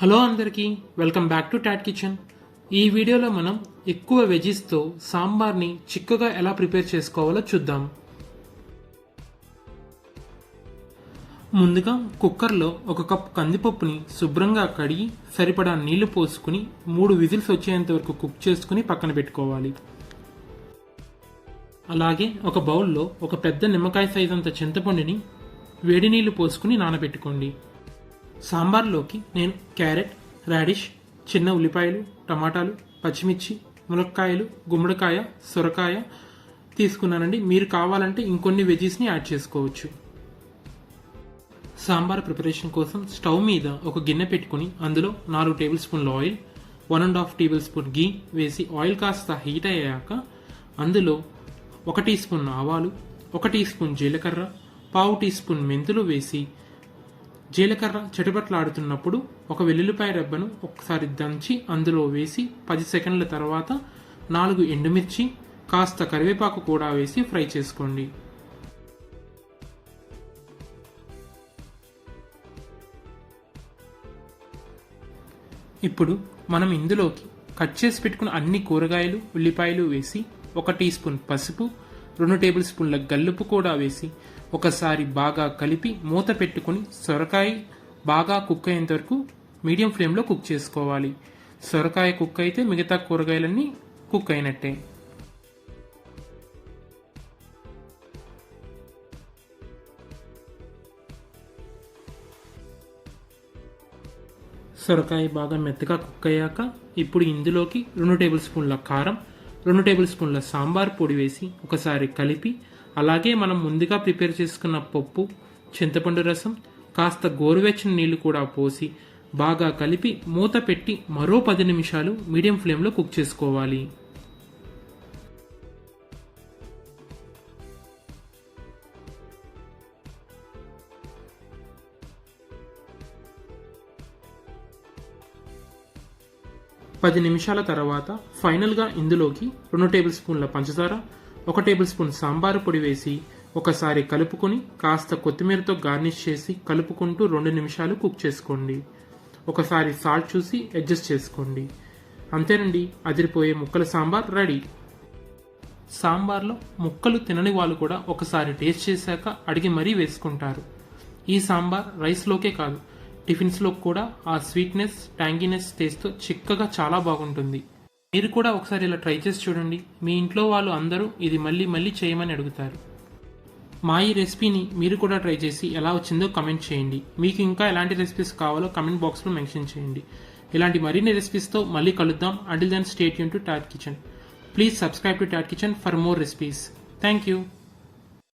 Hello అందరికీ, welcome back to Tat Kitchen. ఈ వీడియోలో మనం ఎక్కువ వెజీస్తో సాంబార్ని చిక్కగా ఎలా ప్రిపేర్ చేసుకోవాలో చూద్దాం. ముందుగా కుక్కర్లో 1 కప్ కందిపప్పుని శుభ్రంగా కడిగి సరిపడా నీళ్లు పోసుకుని 3 విజిల్స్ వచ్చేంత వరకు కుక్ చేసుకుని పక్కన పెట్టుకోవాలి. అలాగే ఒక బౌల్లో ఒక పెద్ద నిమ్మకాయ సైజ్ అంత చింతపండుని వేడి నీళ్లు పోసుకుని నానబెట్టుకోండి. సాంబార్లోకి నేను క్యారెట్, రాడిష్, చిన్న ఉల్లిపాయలు, టమాటాలు, పచ్చిమిర్చి, ములక్కాయలు, గుమ్మడికాయ, సొరకాయ తీసుకున్నానండి. మీరు కావాలంటే ఇంకొన్ని వెజీస్ని యాడ్ చేసుకోవచ్చు. సాంబార్ ప్రిపరేషన్ కోసం స్టవ్ మీద ఒక గిన్నె పెట్టుకుని అందులో 4 టేబుల్ స్పూన్ల ఆయిల్, 1.5 టేబుల్ స్పూన్ గీ వేసి ఆయిల్ కాస్త హీట్ అయ్యాక అందులో 1 టీ స్పూన్ ఆవాలు, 1 టీ స్పూన్ జీలకర్ర, 1/2 టీ స్పూన్ మెంతులు వేసి జీలకర్ర చిటపట్లాడుతున్నప్పుడు ఒక వెల్లుల్లిపాయ రెబ్బను ఒకసారి దంచి అందులో వేసి 10 సెకండ్ల తర్వాత 4 ఎండుమిర్చి, కాస్త కరివేపాకు కూడా వేసి ఫ్రై చేసుకోండి. ఇప్పుడు మనం ఇందులోకి కట్ చేసి పెట్టుకున్న అన్ని కూరగాయలు, ఉల్లిపాయలు వేసి 1 టీ స్పూన్ పసుపు, 2 టేబుల్ స్పూన్ల గల్లుపు కూడా వేసి ఒకసారి బాగా కలిపి మూత పెట్టుకుని సొరకాయ బాగా కుక్ అయ్యేంత వరకు మీడియం ఫ్లేమ్లో కుక్ చేసుకోవాలి. సొరకాయ కుక్ అయితే మిగతా కూరగాయలన్నీ కుక్ అయినట్టే. సొరకాయ బాగా మెత్తగా కుక్ అయ్యాక ఇప్పుడు ఇందులోకి 2 టేబుల్ స్పూన్ల కారం, 2 టేబుల్ స్పూన్ల సాంబార్ పొడి వేసి ఒకసారి కలిపి అలాగే మనం ముందుగా ప్రిపేర్ చేసుకున్న పప్పు, చింతపండు రసం, కాస్త గోరువెచ్చని నీళ్లు కూడా పోసి బాగా కలిపి మూత పెట్టి మరో 10 నిమిషాలు మీడియం ఫ్లేమ్లో కుక్ చేసుకోవాలి. పది నిమిషాల తర్వాత ఫైనల్గా ఇందులోకి 2 టేబుల్ స్పూన్ల పంచదార, 1 టేబుల్ స్పూన్ సాంబారు పొడి వేసి ఒకసారి కలుపుకొని కాస్త కొత్తిమీరతో గార్నిష్ చేసి కలుపుకుంటూ 2 నిమిషాలు కుక్ చేసుకోండి. ఒకసారి సాల్ట్ చూసి అడ్జస్ట్ చేసుకోండి. అంతేనండి, అదిరిపోయే ముక్కల సాంబార్ రెడీ. సాంబార్లో ముక్కలు తినని వాళ్ళు కూడా ఒకసారి టేస్ట్ చేశాక అడిగి మరీ వేసుకుంటారు. ఈ సాంబార్ రైస్లోకే కాదు, టిఫిన్స్లో కూడా ఆ స్వీట్నెస్, ట్యాంగీనెస్ టేస్ట్తో చిక్కగా చాలా బాగుంటుంది. మీరు కూడా ఒకసారి ఇలా ట్రై చేసి చూడండి. మీ ఇంట్లో వాళ్ళు అందరూ ఇది మళ్ళీ మళ్ళీ చేయమని అడుగుతారు. మా ఈ రెసిపీని మీరు కూడా ట్రై చేసి ఎలా వచ్చిందో కమెంట్ చేయండి. మీకు ఇంకా ఎలాంటి రెసిపీస్ కావాలో కమెంట్ బాక్స్లో మెన్షన్ చేయండి. ఇలాంటి మరిన్ని రెసిపీస్తో మళ్ళీ కలుద్దాం. Until then stay tuned to Tat Kitchen. Please subscribe to Tat Kitchen for more recipes. Thank you.